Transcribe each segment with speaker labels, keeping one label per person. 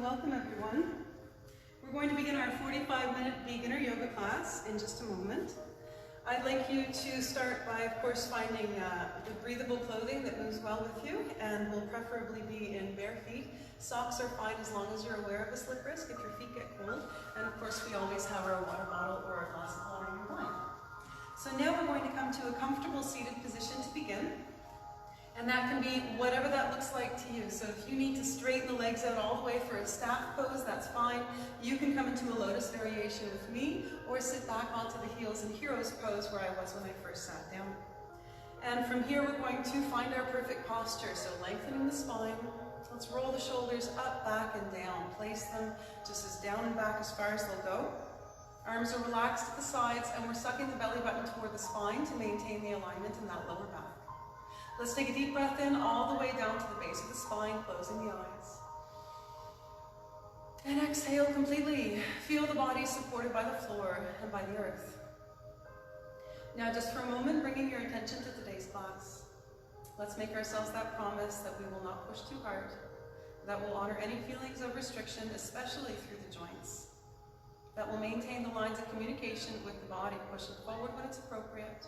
Speaker 1: and welcome everyone. We're going to begin our 45-minute beginner yoga class in just a moment. I'd like you to start by, of course, finding the breathable clothing that moves well with you and will preferably be in bare feet. Socks are fine as long as you're aware of the slip risk if your feet get cold. And of course, we always have our water bottle or a glass of water nearby. So now we're going to come to a comfortable seated position to begin. And that can be whatever that looks like to you. So if you need to straighten the legs out all the way for a staff pose, that's fine. You can come into a lotus variation with me, or sit back onto the heels in hero's pose where I was when I first sat down. And from here we're going to find our perfect posture. So lengthening the spine. Let's roll the shoulders up, back, and down. Place them just as down and back as far as they'll go. Arms are relaxed at the sides, and we're sucking the belly button toward the spine to maintain the alignment in that lower back. Let's take a deep breath in all the way down to the base of the spine, closing the eyes. And exhale completely. Feel the body supported by the floor and by the earth. Now just for a moment, bringing your attention to today's class. Let's make ourselves that promise that we will not push too hard, that will honor any feelings of restriction, especially through the joints, that will maintain the lines of communication with the body, pushing forward when it's appropriate,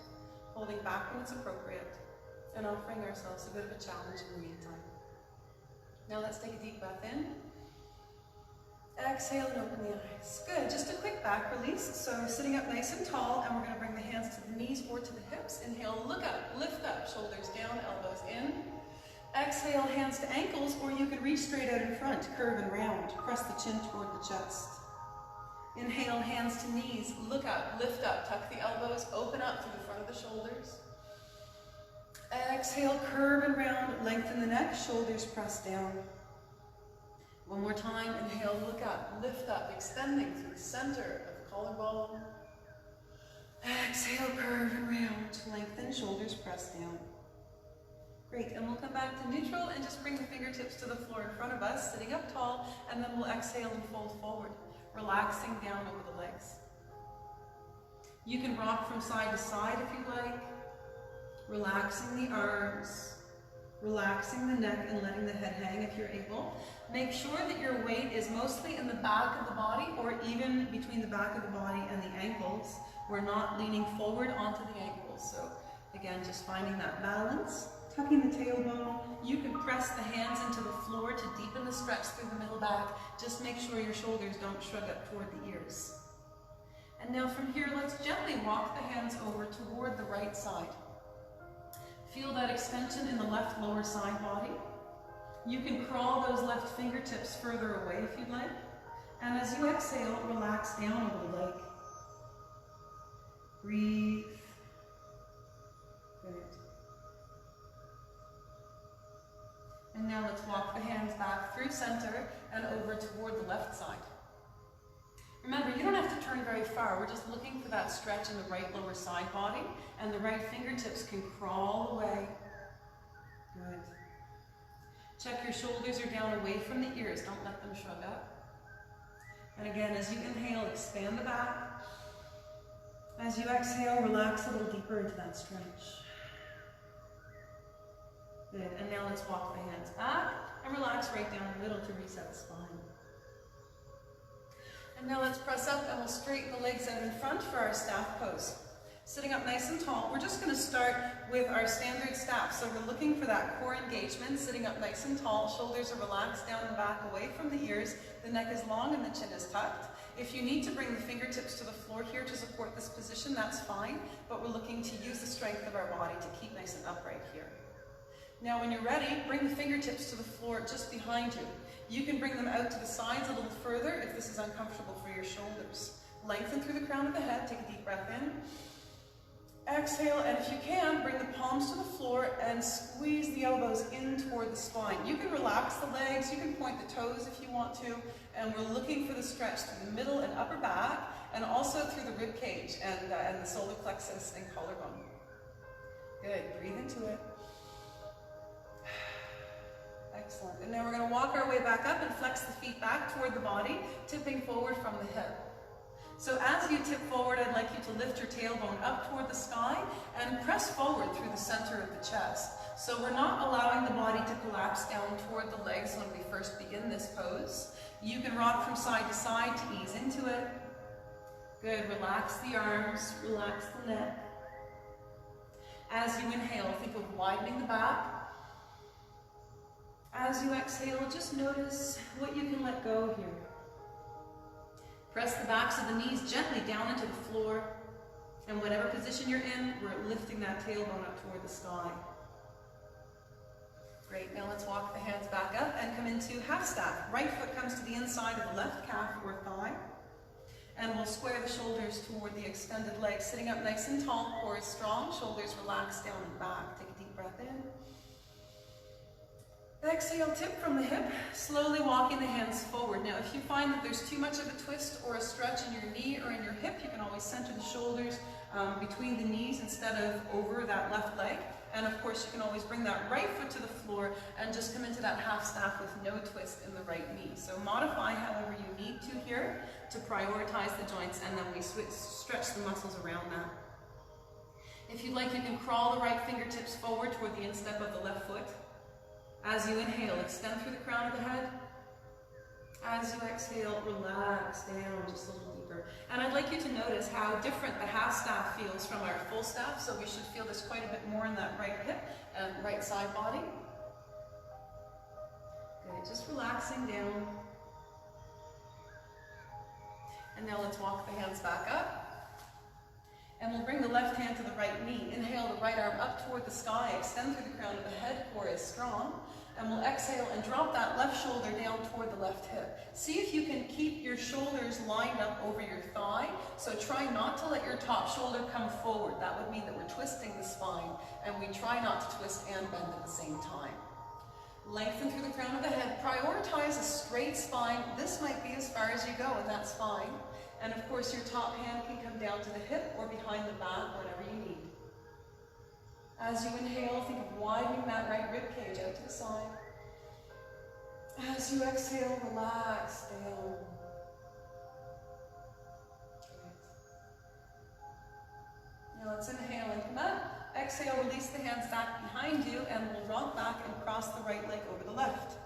Speaker 1: holding back when it's appropriate, and offering ourselves a bit of a challenge in the meantime. Now let's take a deep breath in. Exhale and open the eyes. Good, just a quick back release. So sitting up nice and tall, and we're going to bring the hands to the knees or to the hips. Inhale, look up, lift up, shoulders down, elbows in. Exhale, hands to ankles, or you could reach straight out in front, curve and round. Press the chin toward the chest. Inhale, hands to knees, look up, lift up, tuck the elbows, open up through the front of the shoulders. Exhale, curve and round, lengthen the neck, shoulders press down. One more time, inhale, look up, lift up, extending through the center of the collarbone. Exhale, curve and round, lengthen, shoulders press down. Great, and we'll come back to neutral and just bring the fingertips to the floor in front of us, sitting up tall, and then we'll exhale and fold forward, relaxing down over the legs. You can rock from side to side if you like. Relaxing the arms, relaxing the neck, and letting the head hang if you're able. Make sure that your weight is mostly in the back of the body, or even between the back of the body and the ankles. We're not leaning forward onto the ankles. So again, just finding that balance. Tucking the tailbone. You can press the hands into the floor to deepen the stretch through the middle back. Just make sure your shoulders don't shrug up toward the ears. And now from here, let's gently walk the hands over toward the right side. Feel that extension in the left lower side body. You can crawl those left fingertips further away if you'd like. And as you exhale, relax down over the leg. Breathe. Good. And now let's walk the hands back through center and over toward the left side. Remember, you don't have to turn very far. We're just looking for that stretch in the right lower side body, and the right fingertips can crawl away. Good. Check your shoulders are down away from the ears. Don't let them shrug up. And again, as you inhale, expand the back. As you exhale, relax a little deeper into that stretch. Good. And now let's walk the hands back and relax right down the middle to reset the spine. And now let's press up and we'll straighten the legs out in front for our staff pose. Sitting up nice and tall, we're just going to start with our standard staff. So we're looking for that core engagement, sitting up nice and tall, shoulders are relaxed down and back away from the ears, the neck is long and the chin is tucked. If you need to bring the fingertips to the floor here to support this position, that's fine, but we're looking to use the strength of our body to keep nice and upright here. Now when you're ready, bring the fingertips to the floor just behind you. You can bring them out to the sides a little further if this is uncomfortable for your shoulders. Lengthen through the crown of the head, take a deep breath in. Exhale, and if you can, bring the palms to the floor and squeeze the elbows in toward the spine. You can relax the legs, you can point the toes if you want to, and we're looking for the stretch through the middle and upper back, and also through the rib cage and the solar plexus and collarbone. Good, breathe into it. Excellent. And now we're going to walk our way back up and flex the feet back toward the body, tipping forward from the hip. So as you tip forward, I'd like you to lift your tailbone up toward the sky and press forward through the center of the chest. So we're not allowing the body to collapse down toward the legs when we first begin this pose. You can rock from side to side to ease into it. Good, relax the arms, relax the neck. As you inhale, think of widening the back. As you exhale, just notice what you can let go here. Press the backs of the knees gently down into the floor. And whatever position you're in, we're lifting that tailbone up toward the sky. Great, now let's walk the hands back up and come into half staff. Right foot comes to the inside of the left calf or thigh. And we'll square the shoulders toward the extended legs, sitting up nice and tall, core is strong, shoulders relaxed down and back. Take a deep breath in. Exhale, tip from the hip, slowly walking the hands forward. Now, if you find that there's too much of a twist or a stretch in your knee or in your hip, you can always center the shoulders between the knees instead of over that left leg. And of course, you can always bring that right foot to the floor and just come into that half staff with no twist in the right knee. So modify however you need to here to prioritize the joints, and then we stretch the muscles around that. If you'd like, you can crawl the right fingertips forward toward the instep of the left foot. As you inhale, extend through the crown of the head. As you exhale, relax down just a little deeper. And I'd like you to notice how different the half staff feels from our full staff. So we should feel this quite a bit more in that right hip and right side body. Good, just relaxing down. And now let's walk the hands back up. And we'll bring the left hand to the right knee. Inhale the right arm up toward the sky. Extend through the crown of the head. Core is strong. And we'll exhale and drop that left shoulder down toward the left hip. See if you can keep your shoulders lined up over your thigh. So try not to let your top shoulder come forward. That would mean that we're twisting the spine. And we try not to twist and bend at the same time. Lengthen through the crown of the head. Prioritize a straight spine. This might be as far as you go, and that's fine. And of course, your top hand can come down to the hip or behind the back, whatever you need. As you inhale, think of widening that right rib cage out to the side. As you exhale, relax down. Now let's inhale and come up. Exhale, release the hands back behind you, and we'll rock back and cross the right leg over the left.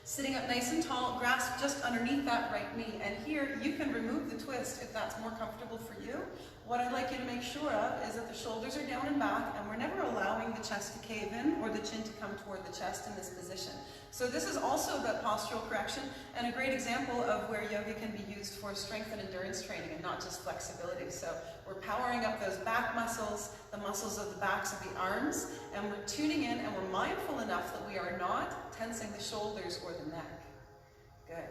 Speaker 1: Sitting up nice and tall, grasp just underneath that right knee. And here, you can remove the twist if that's more comfortable for you. What I'd like you to make sure of is that the shoulders are down and back, and we're never allowing the chest to cave in or the chin to come toward the chest in this position. So this is also about postural correction, and a great example of where yoga can be used for strength and endurance training and not just flexibility. So we're powering up those back muscles, the muscles of the backs of the arms, and we're tuning in, and we're mindful enough that we are not tensing the shoulders or the neck. Good.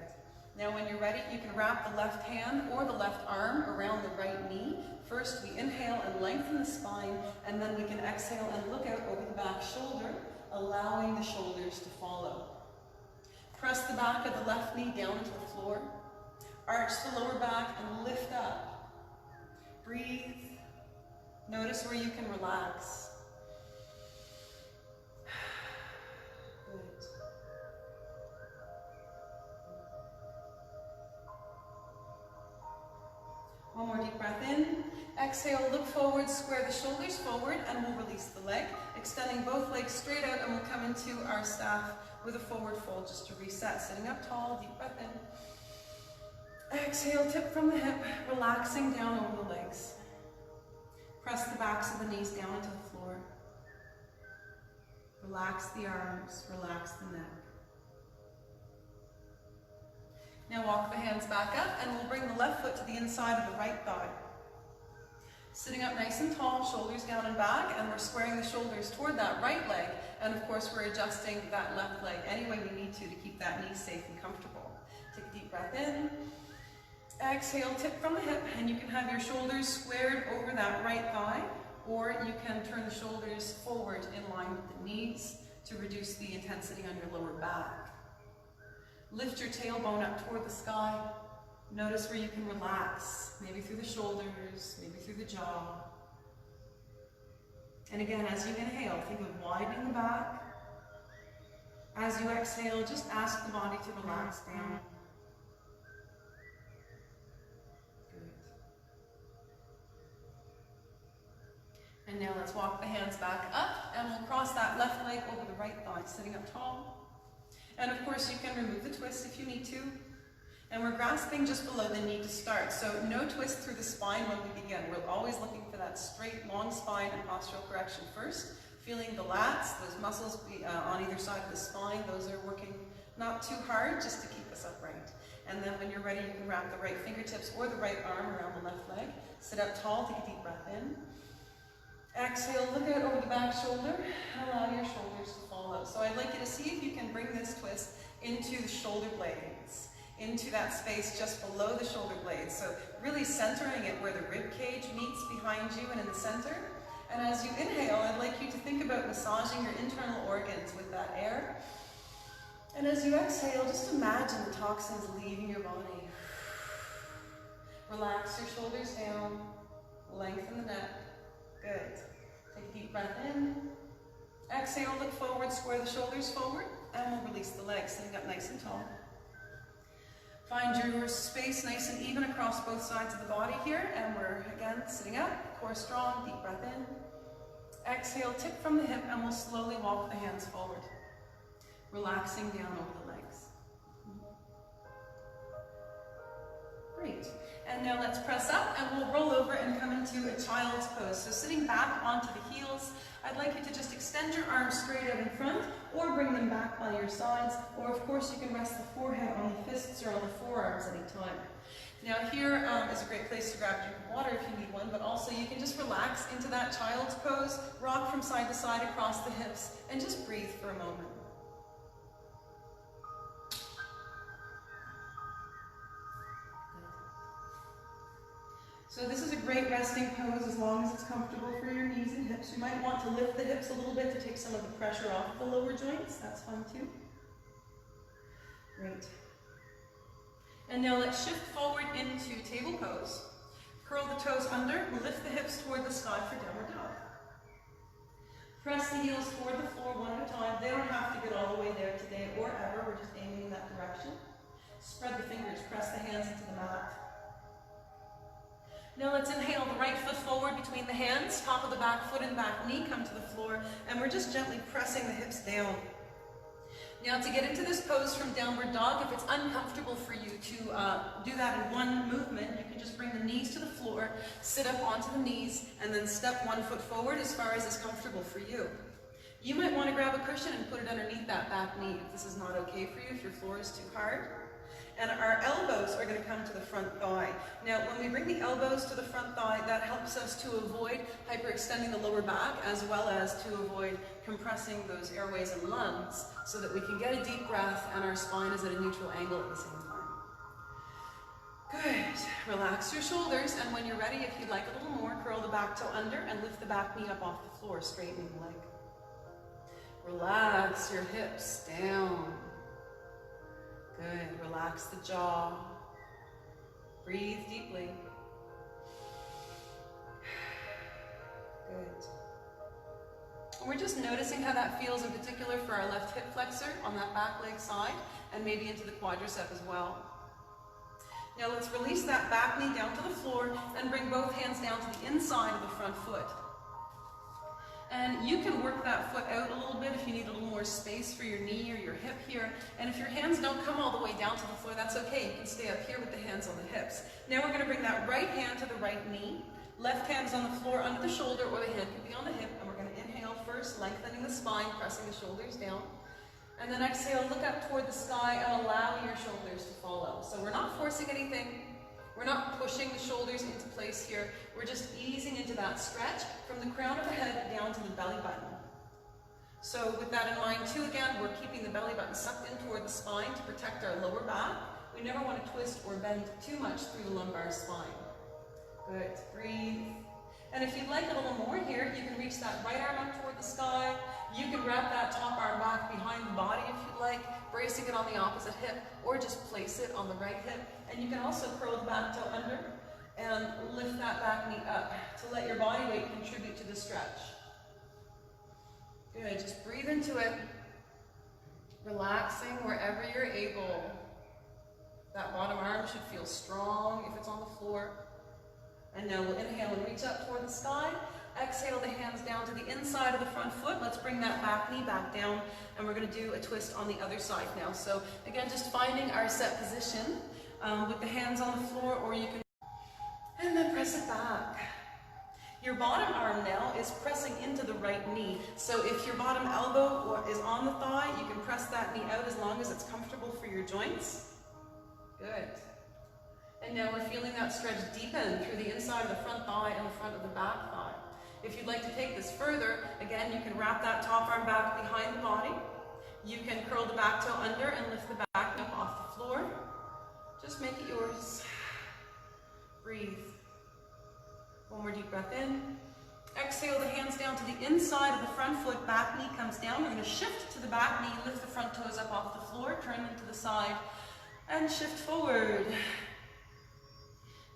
Speaker 1: Now when you're ready, you can wrap the left hand or the left arm around the right knee. First, we inhale and lengthen the spine, and then we can exhale and look out over the back shoulder, allowing the shoulders to follow. Press the back of the left knee down into the floor. Arch the lower back and lift up. Breathe. Notice where you can relax. Good. One more deep breath in. Exhale, look forward, square the shoulders forward, and we'll release the leg. Extending both legs straight out, and we'll come into our staff with a forward fold just to reset. Sitting up tall, deep breath in. Exhale, tip from the hip, relaxing down over the legs. Press the backs of the knees down into the floor. Relax the arms, relax the neck. Now walk the hands back up, and we'll bring the left foot to the inside of the right thigh. Sitting up nice and tall, shoulders down and back, and we're squaring the shoulders toward that right leg, and of course we're adjusting that left leg any way we need to keep that knee safe and comfortable. Take a deep breath in. Exhale, tip from the hip, and you can have your shoulders squared over that right thigh, or you can turn the shoulders forward in line with the knees to reduce the intensity on your lower back. Lift your tailbone up toward the sky. Notice where you can relax, maybe through the shoulders, maybe through the jaw. And again, as you inhale, think of widening the back. As you exhale, just ask the body to relax down. Good. And now let's walk the hands back up, and we'll cross cross that left leg over the right thigh, sitting up tall. And of course you can remove the twist if you need to. And we're grasping just below the knee to start. So no twist through the spine when we begin. We're always looking for that straight, long spine and postural correction first. Feeling the lats, those muscles on either side of the spine, those are working not too hard, just to keep us upright. And then when you're ready, you can wrap the right fingertips or the right arm around the left leg. Sit up tall, take a deep breath in. Exhale, look out over the back shoulder. Allow your shoulders to fall out. So I'd like you to see if you can bring this twist into the shoulder blades, into that space just below the shoulder blades. So really centering it where the rib cage meets behind you and in the center. And as you inhale, I'd like you to think about massaging your internal organs with that air. And as you exhale, just imagine the toxins leaving your body. Relax your shoulders down, lengthen the neck. Good. Take a deep breath in. Exhale, look forward, square the shoulders forward, and we'll release the legs, sitting up nice and tall. Find your space nice and even across both sides of the body here, and we're again sitting up, core strong, deep breath in. Exhale, tip from the hip, and we'll slowly walk the hands forward, relaxing down over the legs. Great. And now let's press up and we'll roll over and come into a child's pose. So sitting back onto the heels, I'd like you to just extend your arms straight out in front or bring them back by your sides, or of course you can rest the forehead on the fists or on the forearms anytime. Now here is a great place to grab a drink of water if you need one, but also you can just relax into that child's pose, rock from side to side across the hips, and just breathe for a moment. So this is a great resting pose as long as it's comfortable for your knees and hips. You might want to lift the hips a little bit to take some of the pressure off the lower joints. That's fun too. Great. And now let's shift forward into table pose. Curl the toes under, lift the hips toward the sky for downward dog. Press the heels toward the floor one at a time. They don't have to get all the way there today or ever. We're just aiming in that direction. Spread the fingers, press the hands into the mat. Now let's inhale the right foot forward between the hands, top of the back foot and back knee come to the floor, and we're just gently pressing the hips down. Now to get into this pose from downward dog, if it's uncomfortable for you to do that in one movement, you can just bring the knees to the floor, sit up onto the knees, and then step one foot forward as far as is comfortable for you. You might want to grab a cushion and put it underneath that back knee if this is not okay for you, if your floor is too hard. And our elbows are going to come to the front thigh. Now, when we bring the elbows to the front thigh, that helps us to avoid hyperextending the lower back, as well as to avoid compressing those airways and lungs, so that we can get a deep breath and our spine is at a neutral angle at the same time. Good. Relax your shoulders, and when you're ready, if you'd like a little more, curl the back toe under and lift the back knee up off the floor, straightening the leg. Relax your hips down. Good. Relax the jaw. Breathe deeply. Good. And we're just noticing how that feels in particular for our left hip flexor on that back leg side, and maybe into the quadricep as well. Now let's release that back knee down to the floor and bring both hands down to the inside of the front foot. And you can work that foot out a little bit if you need a little more space for your knee or your hip here. And if your hands don't come all the way down to the floor, that's okay. You can stay up here with the hands on the hips. Now we're going to bring that right hand to the right knee. Left hand is on the floor under the shoulder, or the hand can be on the hip. And we're going to inhale first, lengthening the spine, pressing the shoulders down. And then exhale, look up toward the sky and allow your shoulders to follow. So we're not forcing anything. We're not pushing the shoulders into place here. We're just easing into that stretch from the crown of the head down to the belly button. So with that in mind too, again, we're keeping the belly button sucked in toward the spine to protect our lower back. We never want to twist or bend too much through the lumbar spine. Good. Breathe. And if you'd like a little more here, you can reach that right arm up toward the sky. You can wrap that top arm back behind the body if you'd like, bracing it on the opposite hip, or just place it on the right hip. And you can also curl the back toe under and lift that back knee up to let your body weight contribute to the stretch. Good, just breathe into it, relaxing wherever you're able. That bottom arm should feel strong if it's on the floor. And now we'll inhale and reach up toward the sky, Exhale the hands down to the inside of the front foot. Let's bring that back knee back down, and we're going to do a twist on the other side now. So again, just finding our set position with the hands on the floor, or you can, and then press it back. Your bottom arm now is pressing into the right knee. So if your bottom elbow is on the thigh, you can press that knee out as long as it's comfortable for your joints. Good. And now we're feeling that stretch deepen through the inside of the front thigh and the front of the back thigh. If you'd like to take this further, again, you can wrap that top arm back behind the body. You can curl the back toe under and lift the back knee up off the floor. Just make it yours. Breathe. One more deep breath in. Exhale the hands down to the inside of the front foot, back knee comes down. We're going to shift to the back knee, lift the front toes up off the floor, turn them to the side, and shift forward.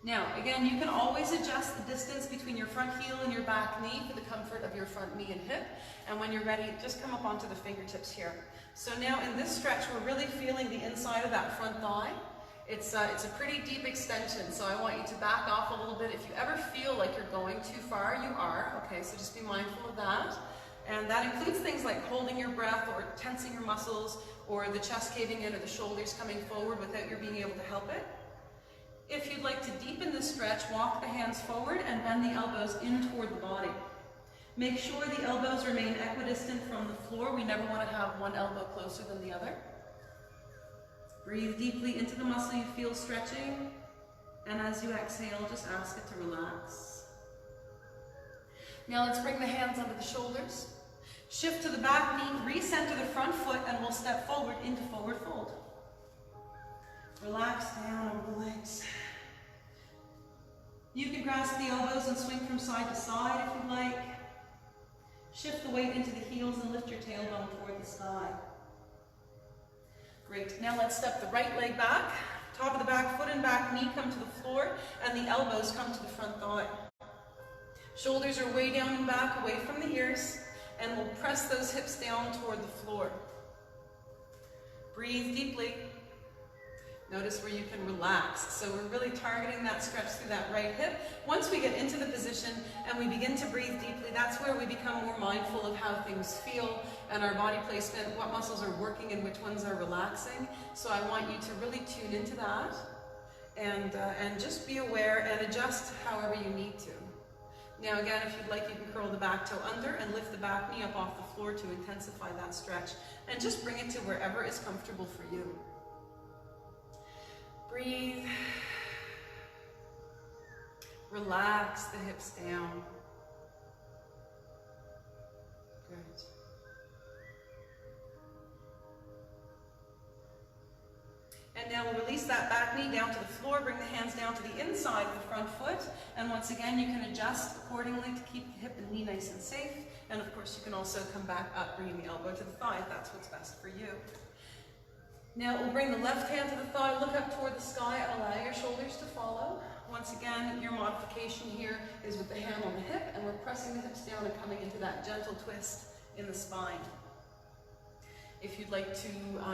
Speaker 1: Now, again, you can always adjust the distance between your front heel and your back knee for the comfort of your front knee and hip. And when you're ready, just come up onto the fingertips here. So now in this stretch, we're really feeling the inside of that front thigh. It's a pretty deep extension, so I want you to back off a little bit. If you ever feel like you're going too far, you are. Okay, so just be mindful of that. And that includes things like holding your breath or tensing your muscles or the chest caving in or the shoulders coming forward without your being able to help it. If you'd like to deepen the stretch, walk the hands forward and bend the elbows in toward the body. Make sure the elbows remain equidistant from the floor. We never want to have one elbow closer than the other. Breathe deeply into the muscle you feel stretching, and as you exhale, just ask it to relax. Now let's bring the hands under the shoulders. Shift to the back knee, recenter the front foot, and we'll step forward into forward fold. Relax down over the legs. You can grasp the elbows and swing from side to side if you'd like. Shift the weight into the heels and lift your tailbone toward the sky. Great. Now let's step the right leg back. Top of the back foot and back knee come to the floor, and the elbows come to the front thigh. Shoulders are way down and back, away from the ears, and we'll press those hips down toward the floor. Breathe deeply. Notice where you can relax. So we're really targeting that stretch through that right hip. Once we get into the position and we begin to breathe deeply, that's where we become more mindful of how things feel and our body placement, what muscles are working and which ones are relaxing. So I want you to really tune into that and just be aware and adjust however you need to. Now again, if you'd like, you can curl the back toe under and lift the back knee up off the floor to intensify that stretch, and just bring it to wherever is comfortable for you. Breathe. Relax the hips down. Good. And now we'll release that back knee down to the floor, bring the hands down to the inside of the front foot, and once again you can adjust accordingly to keep the hip and knee nice and safe. And of course you can also come back up, bringing the elbow to the thigh if that's what's best for you. Now we'll bring the left hand to the thigh, look up toward the sky, and allow your shoulders to follow. Once again, your modification here is with the hand on the hip, and we're pressing the hips down and coming into that gentle twist in the spine. If you'd like to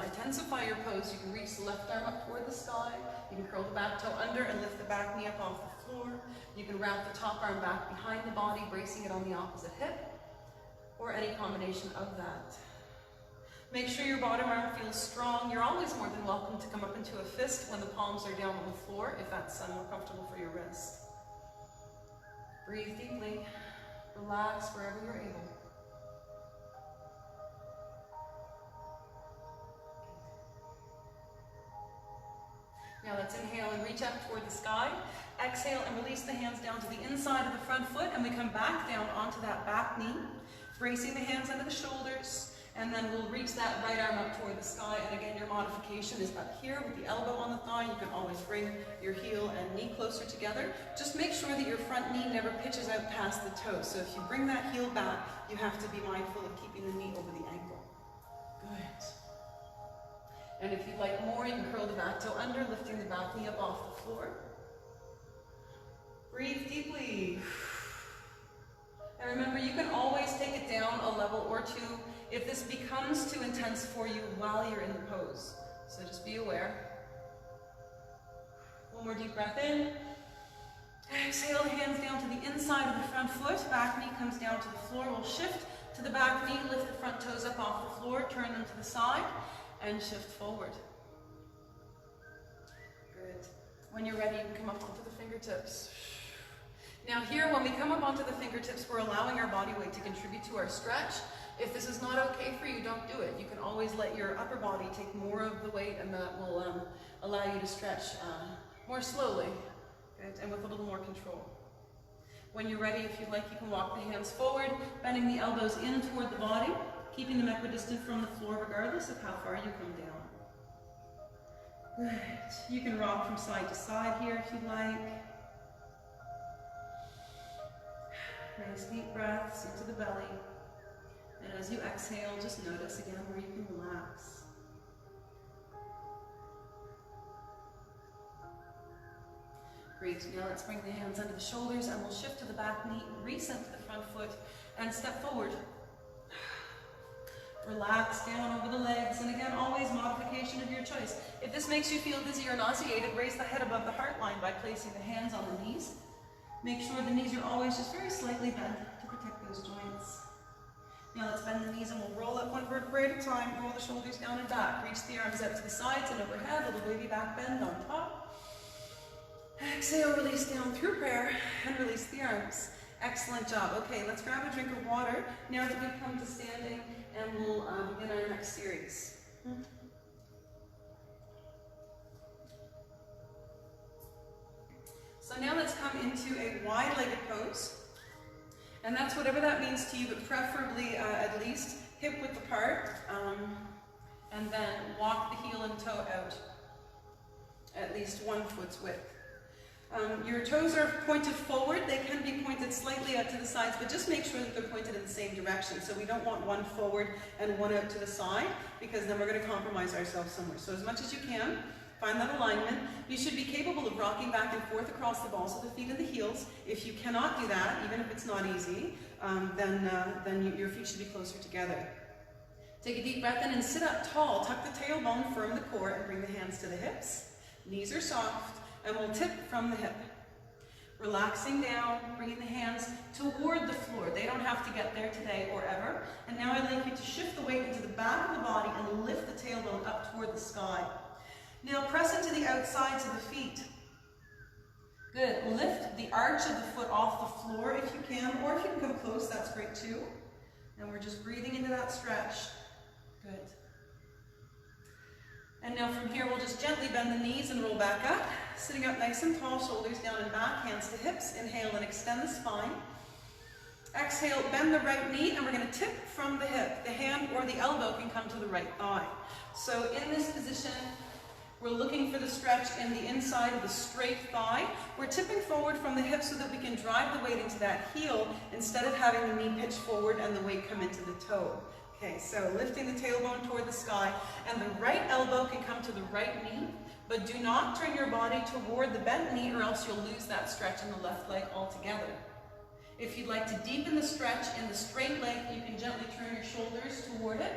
Speaker 1: intensify your pose, you can reach the left arm up toward the sky. You can curl the back toe under and lift the back knee up off the floor. You can wrap the top arm back behind the body, bracing it on the opposite hip, or any combination of that. Make sure your bottom arm feels strong. You're always more than welcome to come up into a fist when the palms are down on the floor, if that's more comfortable for your wrist. Breathe deeply. Relax wherever you're able. Now let's inhale and reach up toward the sky. Exhale and release the hands down to the inside of the front foot, and we come back down onto that back knee, bracing the hands under the shoulders. And then we'll reach that right arm up toward the sky. And again, your modification is up here with the elbow on the thigh. You can always bring your heel and knee closer together. Just make sure that your front knee never pitches out past the toe. So if you bring that heel back, you have to be mindful of keeping the knee over the ankle. Good. And if you'd like more, you can curl the back toe under, lifting the back knee up off the floor. Breathe deeply. And remember, you can always take it down a level or two if this becomes too intense for you while you're in the pose. So just be aware. One more deep breath in. Exhale, hands down to the inside of the front foot. Back knee comes down to the floor. We'll shift to the back knee, lift the front toes up off the floor, turn them to the side, and shift forward. Good. When you're ready, you can come up onto the fingertips. Now here, when we come up onto the fingertips, we're allowing our body weight to contribute to our stretch. If this is not okay for you, don't do it. You can always let your upper body take more of the weight, and that will allow you to stretch more slowly, good, and with a little more control. When you're ready, if you'd like, you can walk the hands forward, bending the elbows in toward the body, keeping them equidistant from the floor regardless of how far you come down. Good. You can rock from side to side here if you like. Nice deep breaths into the belly. And as you exhale, just notice again where you can relax. Great. Now let's bring the hands under the shoulders and we'll shift to the back knee, recent to the front foot, and step forward. Relax down over the legs, and again, always modification of your choice. If this makes you feel dizzy or nauseated, raise the head above the heart line by placing the hands on the knees. Make sure the knees are always just very slightly bent to protect those joints. Now let's bend the knees and we'll roll up one vertebrae at a time, roll the shoulders down and back. Reach the arms out to the sides and overhead, little baby back bend on top. Exhale, release down through prayer and release the arms. Excellent job. Okay, let's grab a drink of water now that we've come to standing, and we'll begin our next series. So now let's come into a wide-legged pose. And that's whatever that means to you, but preferably at least hip-width apart. And then walk the heel and toe out at least 1 foot's width. Your toes are pointed forward. They can be pointed slightly out to the sides, but just make sure that they're pointed in the same direction. So we don't want one forward and one out to the side, because then we're going to compromise ourselves somewhere. So as much as you can, find that alignment. You should be capable of rocking back and forth across the balls of the feet and the heels. If you cannot do that, even if it's not easy, then your feet should be closer together. Take a deep breath in and sit up tall. Tuck the tailbone, firm the core, and bring the hands to the hips. Knees are soft. And we'll tip from the hip. Relaxing down, bringing the hands toward the floor. They don't have to get there today or ever. And now I'd like you to shift the weight into the back of the body and lift the tailbone up toward the sky. Now press into the outsides of the feet. Good. Lift the arch of the foot off the floor if you can, or if you can come close, that's great too. And we're just breathing into that stretch. Good. And now from here, we'll just gently bend the knees and roll back up. Sitting up nice and tall, shoulders down and back, hands to hips. Inhale and extend the spine. Exhale, bend the right knee, and we're going to tip from the hip. The hand or the elbow can come to the right thigh. So in this position, we're looking for the stretch in the inside of the straight thigh. We're tipping forward from the hip so that we can drive the weight into that heel instead of having the knee pitch forward and the weight come into the toe. Okay, so lifting the tailbone toward the sky, and the right elbow can come to the right knee, but do not turn your body toward the bent knee or else you'll lose that stretch in the left leg altogether. If you'd like to deepen the stretch in the straight leg, you can gently turn your shoulders toward it.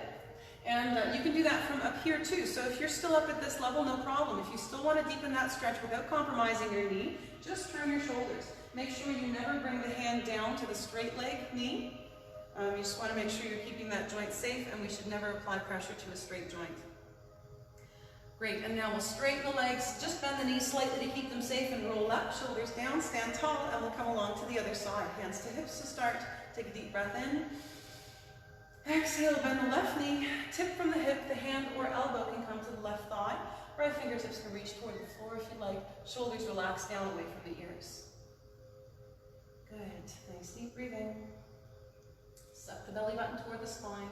Speaker 1: And you can do that from up here too. So if you're still up at this level, no problem. If you still want to deepen that stretch without compromising your knee, just turn your shoulders. Make sure you never bring the hand down to the straight leg knee. You just want to make sure you're keeping that joint safe, and we should never apply pressure to a straight joint. Great, and now we'll straighten the legs, just bend the knees slightly to keep them safe and roll up, shoulders down, stand tall, and we'll come along to the other side. Hands to hips to start. Take a deep breath in. Exhale, bend the left knee, tip from the hip, the hand or elbow can come to the left thigh. Right fingertips can reach toward the floor if you like. Shoulders relax down away from the ears. Good, nice deep breathing. Suck the belly button toward the spine.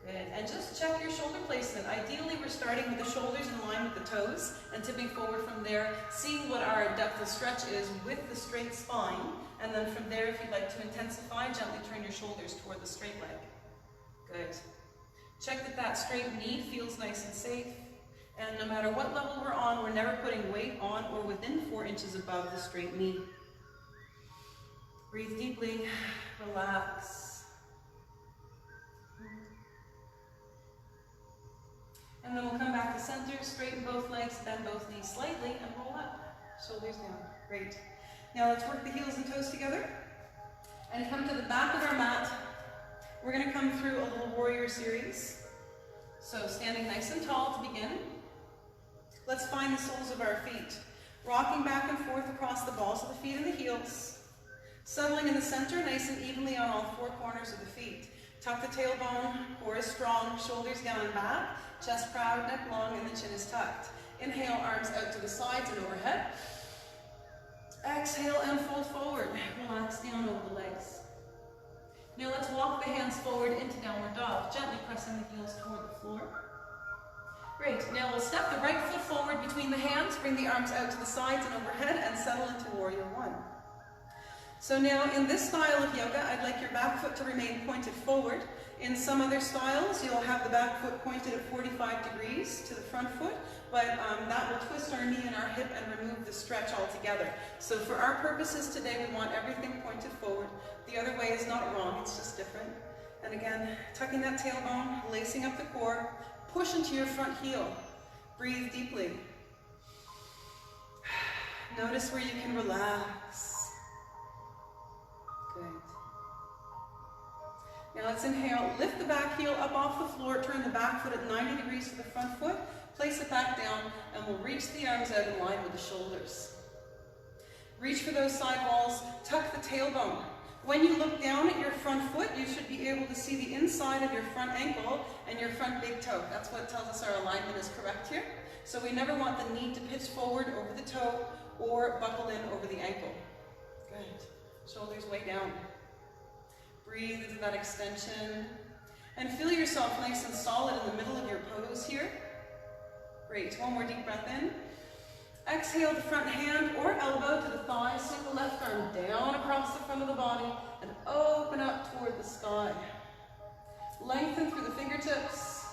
Speaker 1: Good, and just check your shoulder placement. Ideally, we're starting with the shoulders in line with the toes and tipping forward from there, seeing what our depth of stretch is with the straight spine. And then from there, if you'd like to intensify, gently turn your shoulders toward the straight leg. Good. Check that that straight knee feels nice and safe. And no matter what level we're on, we're never putting weight on or within 4 inches above the straight knee. Breathe deeply, relax. And then we'll come back to center, straighten both legs, bend both knees slightly, and roll up. Shoulders down. Great. Now let's work the heels and toes together and come to the back of our mat. We're going to come through a little warrior series. So standing nice and tall to begin. Let's find the soles of our feet. Rocking back and forth across the balls of the feet and the heels. Settling in the center, nice and evenly on all four corners of the feet. Tuck the tailbone, core is strong, shoulders down and back, chest proud, neck long, and the chin is tucked. Inhale, arms out to the sides and overhead. Exhale and fold forward. Relax down over the legs. Now let's walk the hands forward into downward dog, gently pressing the heels toward the floor. Great. Now we'll step the right foot forward between the hands, bring the arms out to the sides and overhead, and settle into warrior one. So now in this style of yoga, I'd like your back foot to remain pointed forward. In some other styles, you'll have the back foot pointed at 45 degrees to the front foot, but that will twist our knee and our hip and remove the stretch altogether. So for our purposes today, we want everything pointed forward. The other way is not wrong, it's just different. And again, tucking that tailbone, lacing up the core, push into your front heel. Breathe deeply. Notice where you can relax. Good. Now let's inhale, lift the back heel up off the floor, turn the back foot at 90 degrees to the front foot, place it back down, and we'll reach the arms out in line with the shoulders. Reach for those side walls, tuck the tailbone. When you look down at your front foot, you should be able to see the inside of your front ankle and your front big toe. That's what tells us our alignment is correct here. So we never want the knee to pitch forward over the toe or buckle in over the ankle. Good. Shoulders way down. Breathe into that extension. And feel yourself nice and solid in the middle of your pose here. Great. One more deep breath in. Exhale the front hand or elbow to the thigh. Swing the left arm down across the front of the body and open up toward the sky. Lengthen through the fingertips.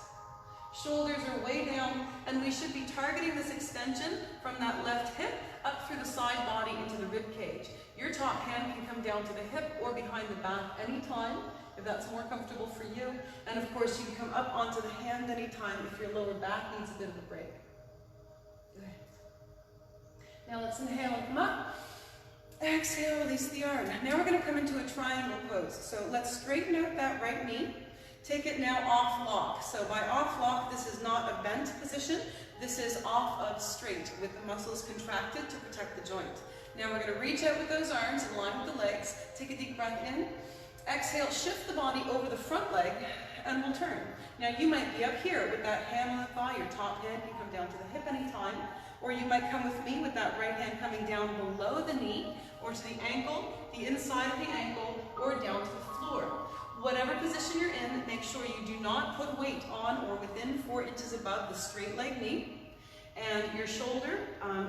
Speaker 1: Shoulders are way down, and we should be targeting this extension from that left hip up through the side body into the rib cage. Your top hand can come down to the hip or behind the back anytime, if that's more comfortable for you. And of course, you can come up onto the hand anytime if your lower back needs a bit of a break. Good. Now let's inhale and come up. Exhale, release the arm. Now we're going to come into a triangle pose. So let's straighten out that right knee. Take it now off lock. So by off lock, this is not a bent position. This is off of straight with the muscles contracted to protect the joint. Now we're going to reach out with those arms in line with the legs. Take a deep breath in. Exhale, shift the body over the front leg, and we'll turn. Now you might be up here with that hand on the thigh. Your top hand can come down to the hip anytime. Or you might come with me with that right hand coming down below the knee, or to the ankle, the inside of the ankle, or down to the floor. Whatever position you're in, make sure you do not put weight on or within 4 inches above the straight leg knee. And your shoulder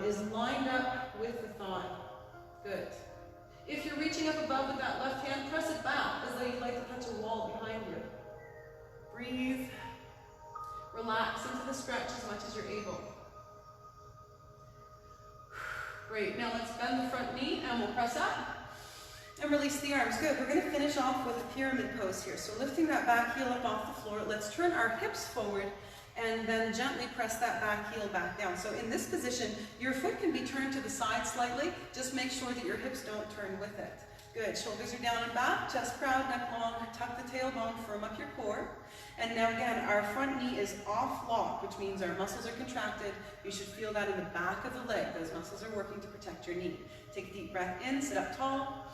Speaker 1: is lined up with the thigh. Good. If you're reaching up above with that left hand, press it back as though you'd like to touch a wall behind you. Breathe. Relax into the stretch as much as you're able. Great. Now let's bend the front knee and we'll press up. And release the arms. Good. We're going to finish off with a pyramid pose here. So lifting that back heel up off the floor, let's turn our hips forward and then gently press that back heel back down. So in this position, your foot can be turned to the side slightly. Just make sure that your hips don't turn with it. Good. Shoulders are down and back, chest proud, neck long. Tuck the tailbone, firm up your core. And now again, our front knee is off lock, which means our muscles are contracted. You should feel that in the back of the leg. Those muscles are working to protect your knee. Take a deep breath in, sit up tall.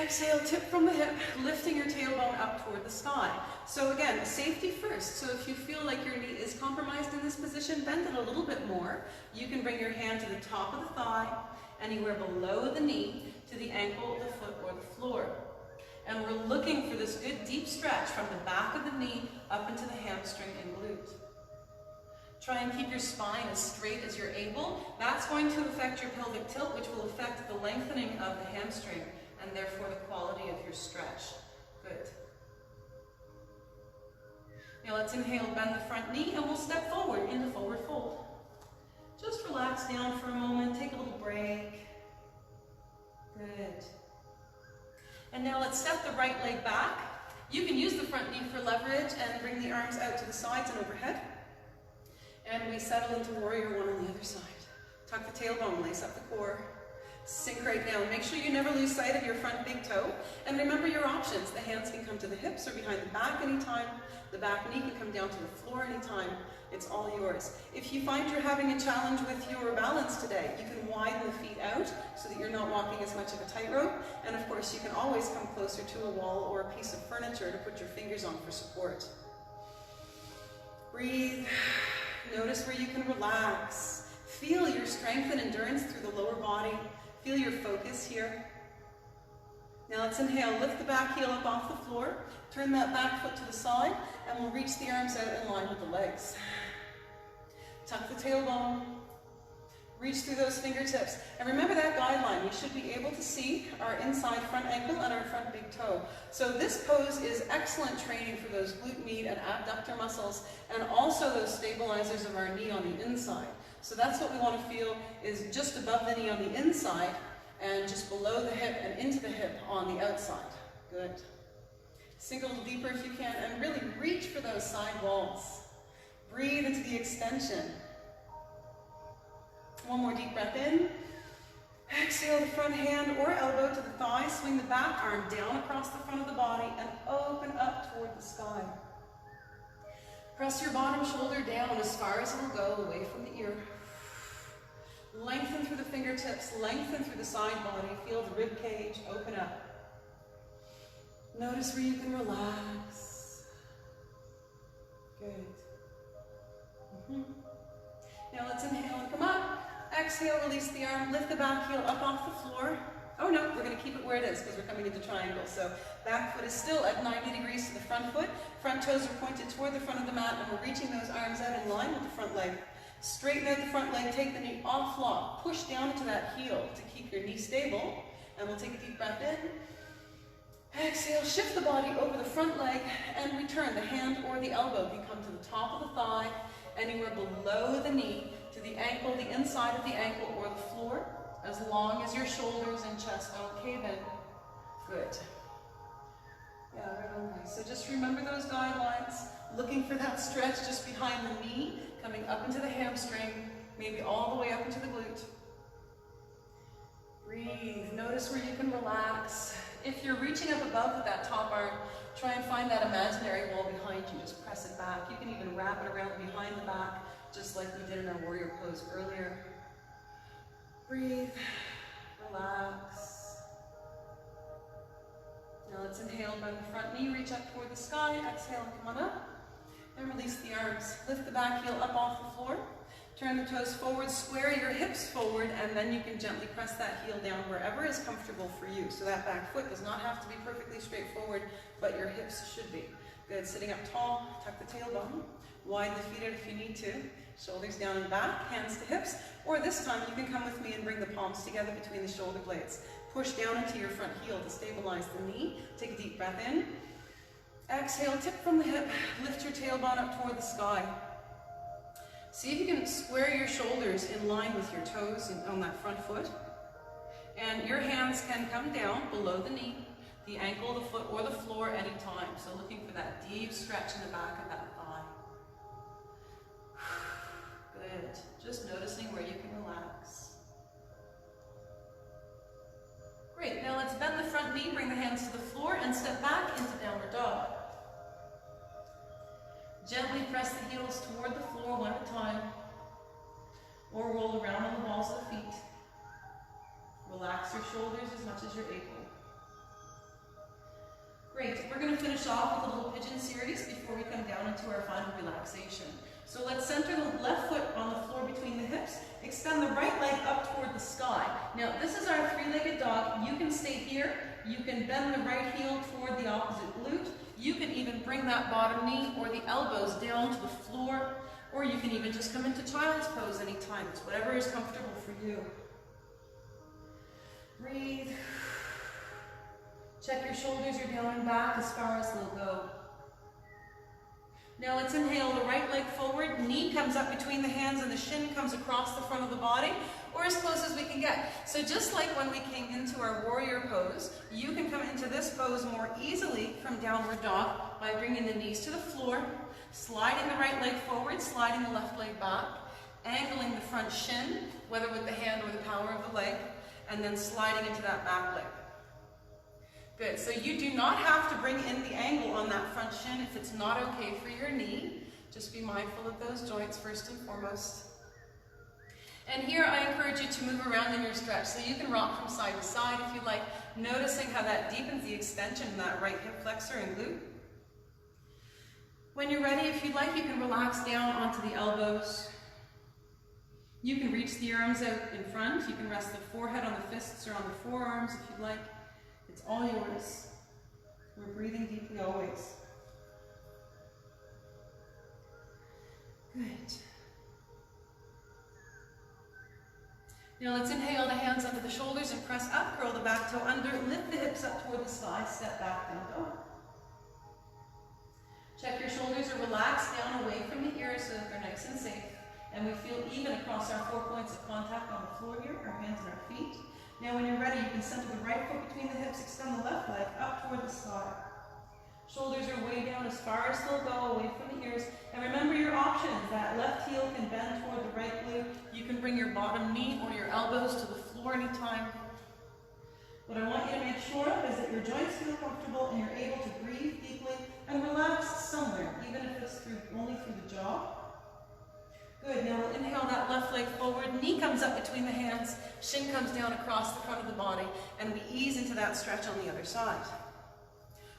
Speaker 1: Exhale, tip from the hip, lifting your tailbone up toward the sky. So again, safety first. So if you feel like your knee is compromised in this position, bend it a little bit more. You can bring your hand to the top of the thigh, anywhere below the knee, to the ankle, the foot, or the floor. And we're looking for this good deep stretch from the back of the knee up into the hamstring and glute. Try and keep your spine as straight as you're able. That's going to affect your pelvic tilt, which will affect the lengthening of the hamstring, and therefore the quality of your stretch. Good. Now let's inhale, bend the front knee, and we'll step forward into forward fold. Just relax down for a moment, take a little break. Good. And now let's step the right leg back. You can use the front knee for leverage and bring the arms out to the sides and overhead. And we settle into warrior one on the other side. Tuck the tailbone, lace up the core. Sink right down. Make sure you never lose sight of your front big toe. And remember your options. The hands can come to the hips or behind the back anytime. The back knee can come down to the floor anytime. It's all yours. If you find you're having a challenge with your balance today, you can widen the feet out so that you're not walking as much of a tightrope. And of course, you can always come closer to a wall or a piece of furniture to put your fingers on for support. Breathe. Notice where you can relax. Feel your strength and endurance through the lower body. Feel your focus here. Now let's inhale, lift the back heel up off the floor, turn that back foot to the side, and we'll reach the arms out in line with the legs. Tuck the tailbone, reach through those fingertips, and remember that guideline. We should be able to see our inside front ankle and our front big toe. So this pose is excellent training for those glute med and abductor muscles, and also those stabilizers of our knee on the inside. So that's what we want to feel is just above the knee on the inside and just below the hip and into the hip on the outside. Good. Sink a little deeper if you can and really reach for those side walls. Breathe into the extension. One more deep breath in. Exhale the front hand or elbow to the thigh. Swing the back arm down across the front of the body and open up toward the sky. Press your bottom shoulder down as far as it will go, away from the ear. Lengthen through the fingertips, lengthen through the side body. Feel the rib cage open up. Notice where you can relax. Good. Now let's inhale and come up. Exhale, release the arm, lift the back heel up off the floor. Oh no, we're going to keep it where it is because we're coming into triangle. So back foot is still at 90 degrees to the front foot. Front toes are pointed toward the front of the mat and we're reaching those arms out in line with the front leg. Straighten out the front leg, take the knee off lock, push down into that heel to keep your knee stable. And we'll take a deep breath in. Exhale, shift the body over the front leg and return. The hand or the elbow can come to the top of the thigh, anywhere below the knee, to the ankle, the inside of the ankle or the floor, as long as your shoulders and chest don't cave in. Good. Yeah, right on there. So just remember those guidelines, looking for that stretch just behind the knee, coming up into the hamstring, maybe all the way up into the glute. Breathe. Notice where you can relax. If you're reaching up above with that top arm, try and find that imaginary wall behind you. Just press it back. You can even wrap it around behind the back, just like we did in our warrior pose earlier. Breathe. Relax. Now let's inhale, bend the front knee, reach up toward the sky. Exhale and come on up. And release the arms. Lift the back heel up off the floor. Turn the toes forward, square your hips forward, and then you can gently press that heel down wherever is comfortable for you. So that back foot does not have to be perfectly straightforward, but your hips should be. Good, sitting up tall, tuck the tailbone. Widen the feet out if you need to. Shoulders down and back, hands to hips. Or this time, you can come with me and bring the palms together between the shoulder blades. Push down into your front heel to stabilize the knee. Take a deep breath in. Exhale, tip from the hip. Lift your tailbone up toward the sky. See if you can square your shoulders in line with your toes on that front foot. And your hands can come down below the knee, the ankle, the foot, or the floor anytime. So looking for that deep stretch in the back of that thigh. Good. Just noticing where you can relax. Great. Now let's bend the front knee, bring the hands to the floor, and step back into downward dog. Gently press the heels toward the floor one at a time, or roll around on the balls of the feet. Relax your shoulders as much as you're able. Great, we're going to finish off with a little pigeon series before we come down into our final relaxation. So let's center the left foot on the floor between the hips, extend the right leg up toward the sky. Now this is our three-legged dog. You can stay here, you can bend the right heel toward the opposite glute, you can even bring that bottom knee or the elbows down to the floor, or you can even just come into child's pose anytime. It's whatever is comfortable for you. Breathe. Check your shoulders, you're down and back as far as they'll go. Now let's inhale the right leg forward, knee comes up between the hands and the shin comes across the front of the body, or as close as we can get. So just like when we came into our warrior pose, you can come into this pose more easily from downward dog by bringing the knees to the floor, sliding the right leg forward, sliding the left leg back, angling the front shin, whether with the hand or the power of the leg, and then sliding into that back leg. Good, so you do not have to bring in the angle on that front shin if it's not okay for your knee. Just be mindful of those joints first and foremost. And here I encourage you to move around in your stretch. So you can rock from side to side if you like, noticing how that deepens the extension in that right hip flexor and glute. When you're ready, if you'd like, you can relax down onto the elbows. You can reach the arms out in front. You can rest the forehead on the fists or on the forearms if you'd like. It's all yours. We're breathing deeply always. Good. Now let's inhale the hands under the shoulders and press up, curl the back toe under, lift the hips up toward the sky, step back, down dog. Check your shoulders are relaxed down away from the ears so that they're nice and safe. And we feel even across our 4 points of contact on the floor here, our hands and our feet. Now when you're ready, you can center the right foot between the hips, extend the left leg up toward the sky. Shoulders are way down as far as they'll go, away from the ears. And remember your options. That left heel can bend toward the right glute. You can bring your bottom knee or your elbows to the floor anytime. What I want you to make sure of is that your joints feel comfortable and you're able to breathe deeply and relax somewhere, even if it's only through the jaw. Good, now we'll inhale that left leg forward, knee comes up between the hands, shin comes down across the front of the body, and we ease into that stretch on the other side.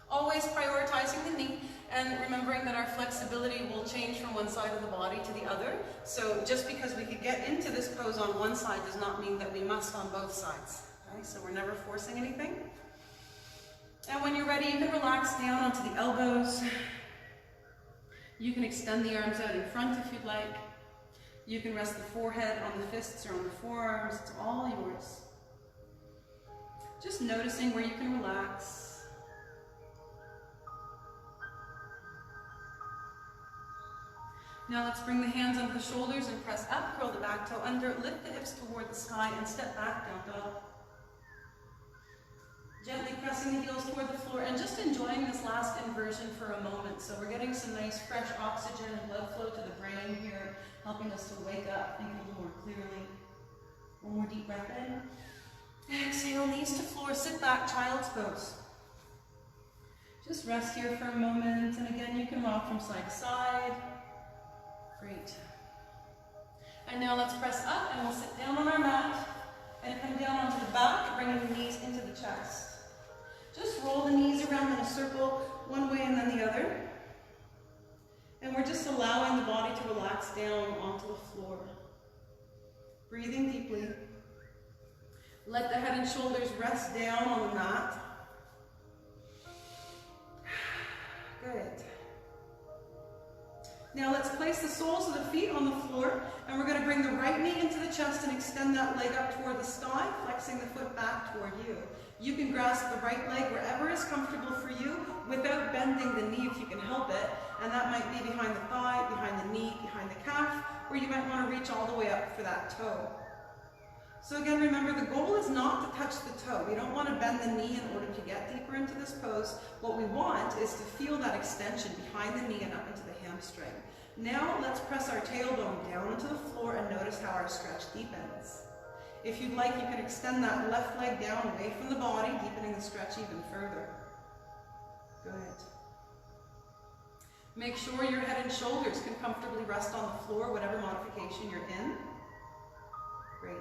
Speaker 1: Always prioritizing the knee and remembering that our flexibility will change from one side of the body to the other. So just because we could get into this pose on one side does not mean that we must on both sides. Okay? So we're never forcing anything. And when you're ready, you can relax down onto the elbows. You can extend the arms out in front if you'd like. You can rest the forehead on the fists or on the forearms. It's all yours. Just noticing where you can relax. Now let's bring the hands under the shoulders and press up, curl the back toe under, lift the hips toward the sky and step back, down dog. Gently pressing the heels toward the floor and just enjoying this last inversion for a moment. So we're getting some nice fresh oxygen and blood flow to the brain here, helping us to wake up, think a little more clearly. One more deep breath in. Exhale, knees to floor, sit back, child's pose. Just rest here for a moment, and again you can rock from side to side. Great. And now let's press up and we'll sit down on our mat and come down onto the back, bringing the knees into the chest. Just roll the knees around in a circle, one way and then the other. And we're just allowing the body to relax down onto the floor. Breathing deeply. Let the head and shoulders rest down on the mat. Good. Now let's place the soles of the feet on the floor, and we're going to bring the right knee into the chest and extend that leg up toward the sky, flexing the foot back toward you. You can grasp the right leg wherever is comfortable for you without bending the knee if you can help it, and that might be behind the thigh, behind the knee, behind the calf, or you might want to reach all the way up for that toe. So again, remember, the goal is not to touch the toe. We don't want to bend the knee in order to get deeper into this pose. What we want is to feel that extension behind the knee and up into the hamstring. Now let's press our tailbone down into the floor and notice how our stretch deepens. If you'd like, you can extend that left leg down away from the body, deepening the stretch even further. Good. Make sure your head and shoulders can comfortably rest on the floor, whatever modification you're in. Great.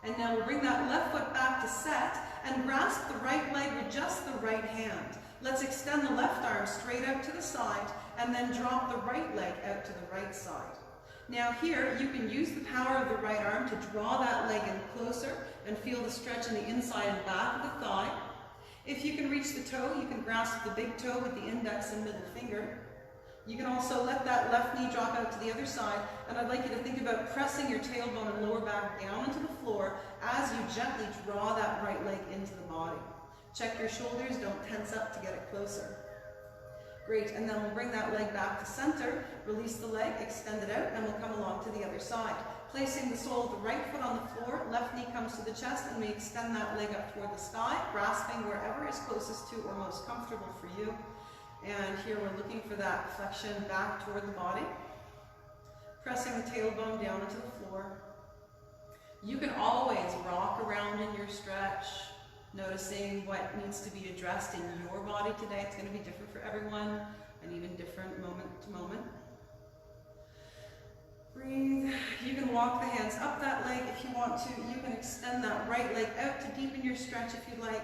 Speaker 1: And now we'll bring that left foot back to set and grasp the right leg with just the right hand. Let's extend the left arm straight out to the side and then drop the right leg out to the right side. Now here, you can use the power of the right arm to draw that leg in closer and feel the stretch in the inside and back of the thigh. If you can reach the toe, you can grasp the big toe with the index and middle finger. You can also let that left knee drop out to the other side, and I'd like you to think about pressing your tailbone and lower back down into the floor as you gently draw that right leg into the body. Check your shoulders, don't tense up to get it closer. Great, and then we'll bring that leg back to center, release the leg, extend it out, and we'll come along to the other side. Placing the sole of the right foot on the floor, left knee comes to the chest, and we extend that leg up toward the sky, grasping wherever is closest to or most comfortable for you. And here we're looking for that flexion back toward the body. pressing the tailbone down into the floor. You can always rock around in your stretch, noticing what needs to be addressed in your body today. It's going to be different for everyone and even different moment to moment. Breathe. You can walk the hands up that leg if you want to. You can extend that right leg out to deepen your stretch if you'd like.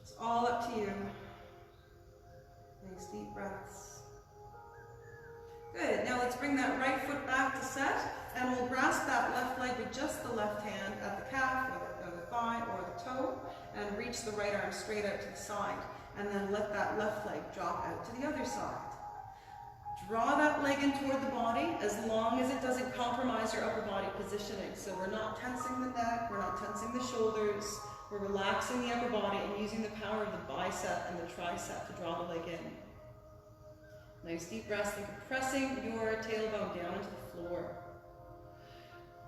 Speaker 1: It's all up to you. Nice deep breaths. Good. Now let's bring that right foot back to set, and we'll grasp that left leg with just the left hand at the calf or the thigh or the toe, and reach the right arm straight out to the side, and then let that left leg drop out to the other side. Draw that leg in toward the body as long as it doesn't compromise your upper body positioning. So we're not tensing the neck, we're not tensing the shoulders, we're relaxing the upper body and using the power of the bicep and the tricep to draw the leg in. Nice deep breaths. Think of pressing your tailbone down into the floor.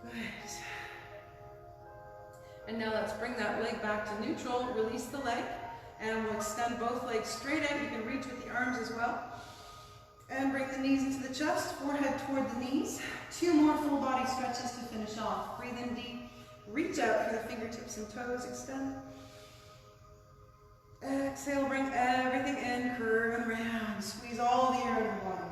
Speaker 1: Good. And now let's bring that leg back to neutral, release the leg, and we'll extend both legs straight out. You can reach with the arms as well. And bring the knees into the chest, forehead toward the knees. 2 more full body stretches to finish off. Breathe in deep, reach out for the fingertips and toes, extend. Exhale, bring everything in, curve and round. Squeeze all the air out of the body.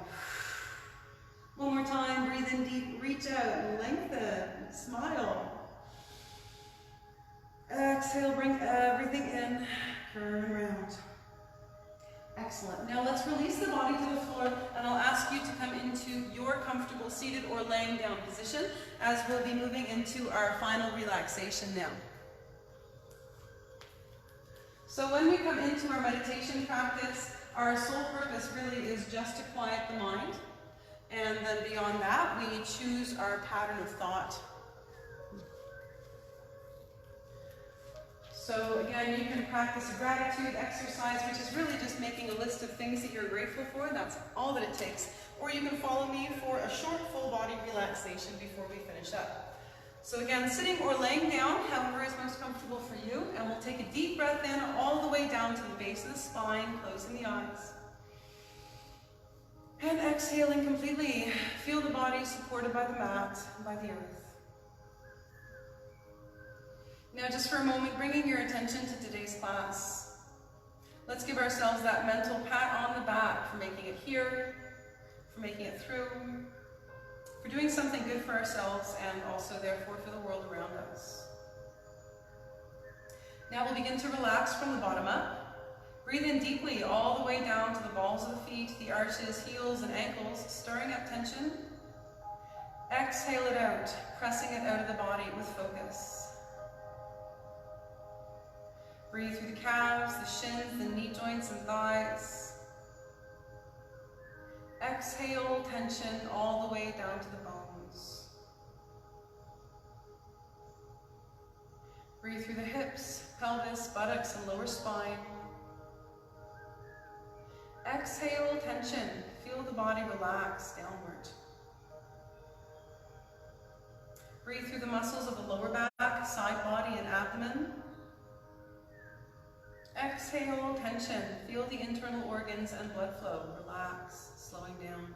Speaker 1: One more time, breathe in deep, reach out, lengthen, smile. Exhale, bring everything in, curve and round. Excellent. Now let's release the body to the floor, and I'll ask you to come into your comfortable seated or laying down position as we'll be moving into our final relaxation now. So when we come into our meditation practice, our sole purpose really is just to quiet the mind, and then beyond that we choose our pattern of thought. So again, you can practice a gratitude exercise, which is really just making a list of things that you're grateful for. That's all that it takes. Or you can follow me for a short full body relaxation before we finish up. So again, sitting or laying down, however is most comfortable for you. And we'll take a deep breath in all the way down to the base of the spine, closing the eyes. And exhaling completely. Feel the body supported by the mat, by the earth. Now just for a moment, bringing your attention to today's class. Let's give ourselves that mental pat on the back for making it here, for making it through, for doing something good for ourselves and also therefore for the world around us. Now we'll begin to relax from the bottom up. Breathe in deeply all the way down to the balls of the feet, the arches, heels, and ankles, stirring up tension. Exhale it out, pressing it out of the body with focus. Breathe through the calves, the shins, the knee joints and thighs. Exhale tension all the way down to the bones. Breathe through the hips, pelvis, buttocks, and lower spine. Exhale tension. Feel the body relax downward. Breathe through the muscles of the lower back, side body, and abdomen. Exhale tension. Feel the internal organs and blood flow. Relax, slowing down.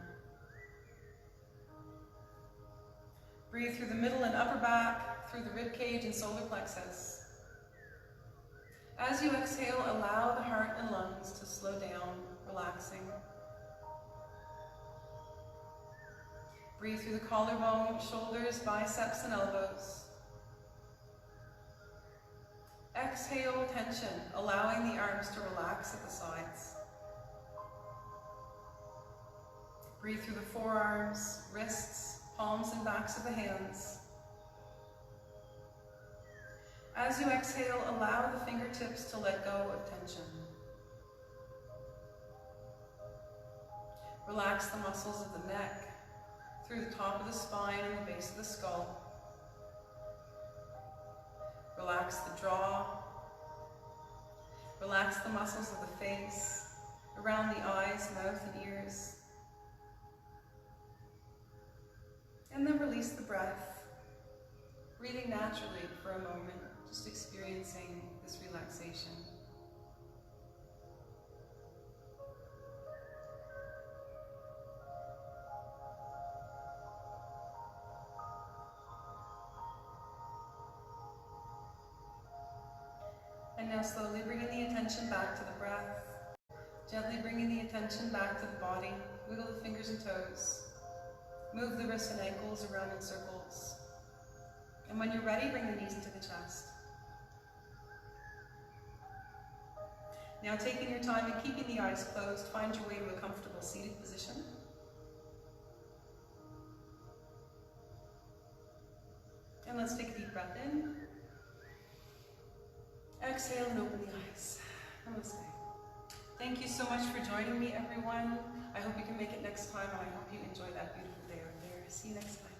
Speaker 1: Breathe through the middle and upper back, through the rib cage and solar plexus. As you exhale, allow the heart and lungs to slow down, relaxing. Breathe through the collarbone, shoulders, biceps, and elbows. Exhale tension, allowing the arms to relax at the sides. Breathe through the forearms, wrists, palms, and backs of the hands. As you exhale, allow the fingertips to let go of tension. Relax the muscles of the neck, through the top of the spine and the base of the skull. Relax the jaw. Relax the muscles of the face, around the eyes, mouth, and ears. And then release the breath, breathing naturally for a moment, just experiencing this relaxation. And now slowly bringing the attention back to the breath. Gently bringing the attention back to the body. Wiggle the fingers and toes. Move the wrists and ankles around in circles. And when you're ready, bring the knees into the chest. Now taking your time and keeping the eyes closed, find your way to a comfortable seated position. And let's take a deep breath in. Exhale and open the eyes. Namaste. Thank you so much for joining me, everyone. I hope you can make it next time, and I hope you enjoy that beautiful day out there. See you next time.